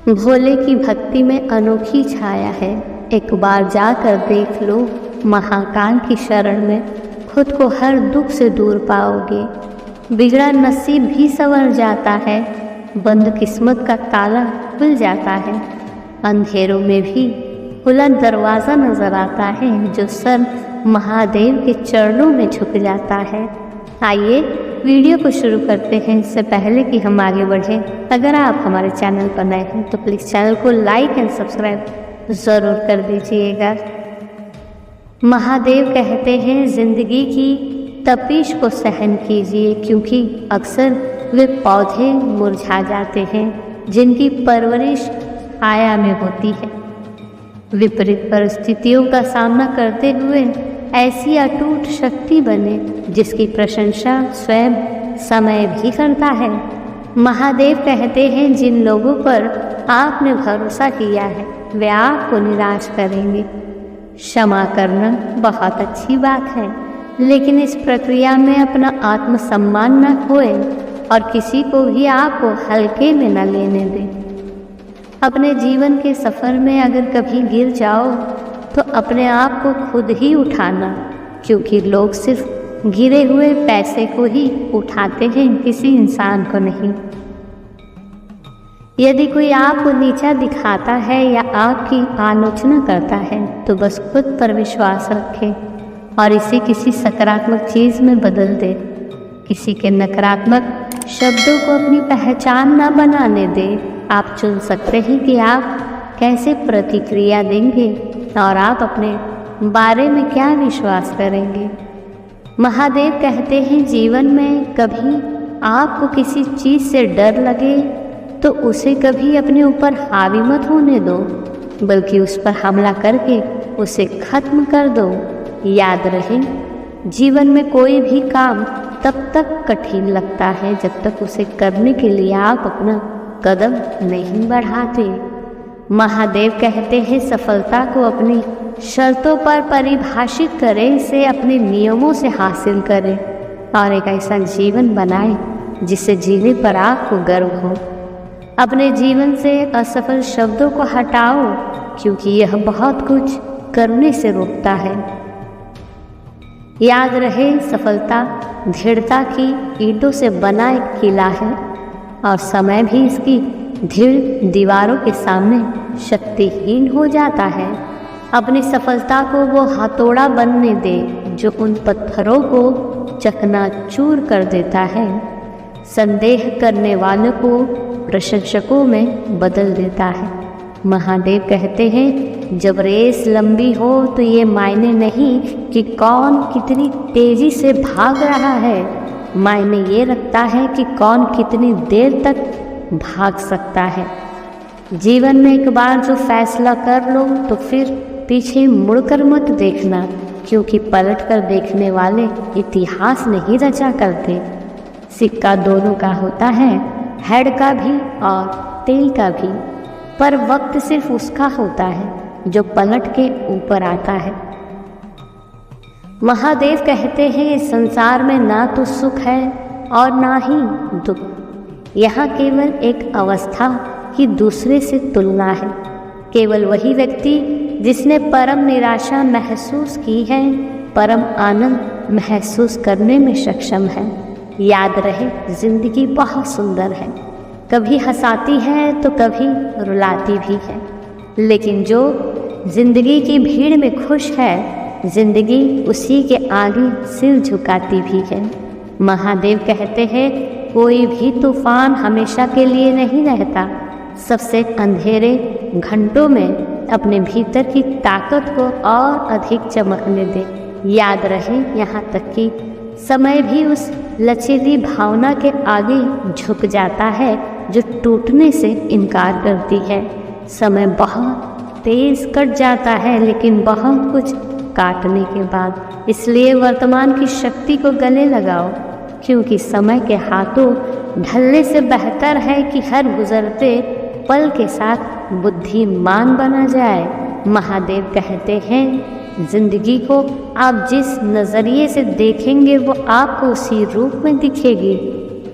भोले की भक्ति में अनोखी छाया है। एक बार जाकर देख लो महाकाल की शरण में, खुद को हर दुख से दूर पाओगे। बिगड़ा नसीब भी संवर जाता है, बंद किस्मत का ताला खुल जाता है। अंधेरों में भी खुला दरवाज़ा नजर आता है, जो सर महादेव के चरणों में झुक जाता है। आइए वीडियो को शुरू करते हैं। इससे पहले कि हम आगे बढ़ें, अगर आप हमारे चैनल पर नए हैं तो प्लीज़ चैनल को लाइक एंड सब्सक्राइब ज़रूर कर दीजिएगा। महादेव कहते हैं, जिंदगी की तपिश को सहन कीजिए, क्योंकि अक्सर वे पौधे मुरझा जाते हैं जिनकी परवरिश छाया में होती है। विपरीत परिस्थितियों का सामना करते हुए ऐसी अटूट शक्ति बने जिसकी प्रशंसा स्वयं समय भी करता है। महादेव कहते हैं, जिन लोगों पर आपने भरोसा किया है वे आपको निराश करेंगे। क्षमा करना बहुत अच्छी बात है, लेकिन इस प्रक्रिया में अपना आत्मसम्मान न खोए और किसी को भी आपको हल्के में न लेने दें। अपने जीवन के सफ़र में अगर कभी गिर जाओ तो अपने आप को खुद ही उठाना, क्योंकि लोग सिर्फ गिरे हुए पैसे को ही उठाते हैं, किसी इंसान को नहीं। यदि कोई आपको नीचा दिखाता है या आपकी आलोचना करता है तो बस खुद पर विश्वास रखें और इसे किसी सकारात्मक चीज़ में बदल दें। किसी के नकारात्मक शब्दों को अपनी पहचान न बनाने दें। आप चुन सकते हैं कि आप कैसे प्रतिक्रिया देंगे और आप अपने बारे में क्या विश्वास करेंगे। महादेव कहते हैं, जीवन में कभी आपको किसी चीज़ से डर लगे तो उसे कभी अपने ऊपर हावी मत होने दो, बल्कि उस पर हमला करके उसे खत्म कर दो। याद रहे, जीवन में कोई भी काम तब तक कठिन लगता है जब तक उसे करने के लिए आप अपना कदम नहीं बढ़ाते। महादेव कहते हैं, सफलता को अपनी शर्तों पर परिभाषित करें, इसे अपने नियमों से हासिल करें और एक ऐसा जीवन बनाएं जिसे जीने पर आपको गर्व हो। अपने जीवन से असफल शब्दों को हटाओ, क्योंकि यह बहुत कुछ करने से रोकता है। याद रहे, सफलता दृढ़ता की ईंटों से बना एक किला है और समय भी इसकी दृढ़ दीवारों के सामने शक्तिहीन हो जाता है। अपनी सफलता को वो हथौड़ा बनने दे जो उन पत्थरों को चकनाचूर कर देता है, संदेह करने वालों को प्रशंसकों में बदल देता है। महादेव कहते हैं, जब रेस लंबी हो तो ये मायने नहीं कि कौन कितनी तेज़ी से भाग रहा है, मायने ये रखता है कि कौन कितनी देर तक भाग सकता है। जीवन में एक बार जो फैसला कर लो तो फिर पीछे मुड़कर मत देखना, क्योंकि पलटकर देखने वाले इतिहास नहीं रचा करते। सिक्का दोनों का होता है, हेड का भी और टेल का भी, पर वक्त सिर्फ उसका होता है जो पलट के ऊपर आता है। महादेव कहते हैं, इस संसार में ना तो सुख है और ना ही दुख, यहाँ केवल एक अवस्था की दूसरे से तुलना है। केवल वही व्यक्ति जिसने परम निराशा महसूस की है, परम आनंद महसूस करने में सक्षम है। याद रहे, जिंदगी बहुत सुंदर है, कभी हंसाती है तो कभी रुलाती भी है, लेकिन जो जिंदगी की भीड़ में खुश है, जिंदगी उसी के आगे सिर झुकाती भी है। महादेव कहते हैं, कोई भी तूफान हमेशा के लिए नहीं रहता। सबसे अंधेरे घंटों में अपने भीतर की ताकत को और अधिक चमकने दे। याद रहे, यहाँ तक कि समय भी उस लचीली भावना के आगे झुक जाता है जो टूटने से इनकार करती है। समय बहुत तेज कट जाता है, लेकिन बहुत कुछ काटने के बाद। इसलिए वर्तमान की शक्ति को गले लगाओ, क्योंकि समय के हाथों ढलने से बेहतर है कि हर गुजरते पल के साथ बुद्धिमान बना जाए। महादेव कहते हैं, जिंदगी को आप जिस नज़रिए से देखेंगे वो आपको उसी रूप में दिखेगी।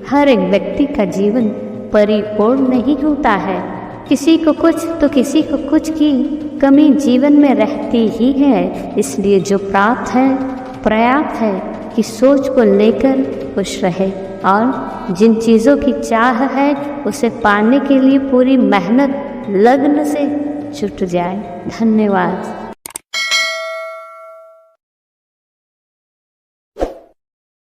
हर एक व्यक्ति का जीवन परिपूर्ण नहीं होता है, किसी को कुछ तो किसी को कुछ की कमी जीवन में रहती ही है। इसलिए जो प्राप्त है पर्याप्त है कि सोच को लेकर खुश रहे और जिन चीज़ों की चाह है उसे पाने के लिए पूरी मेहनत लगन से जुट जाए। धन्यवाद।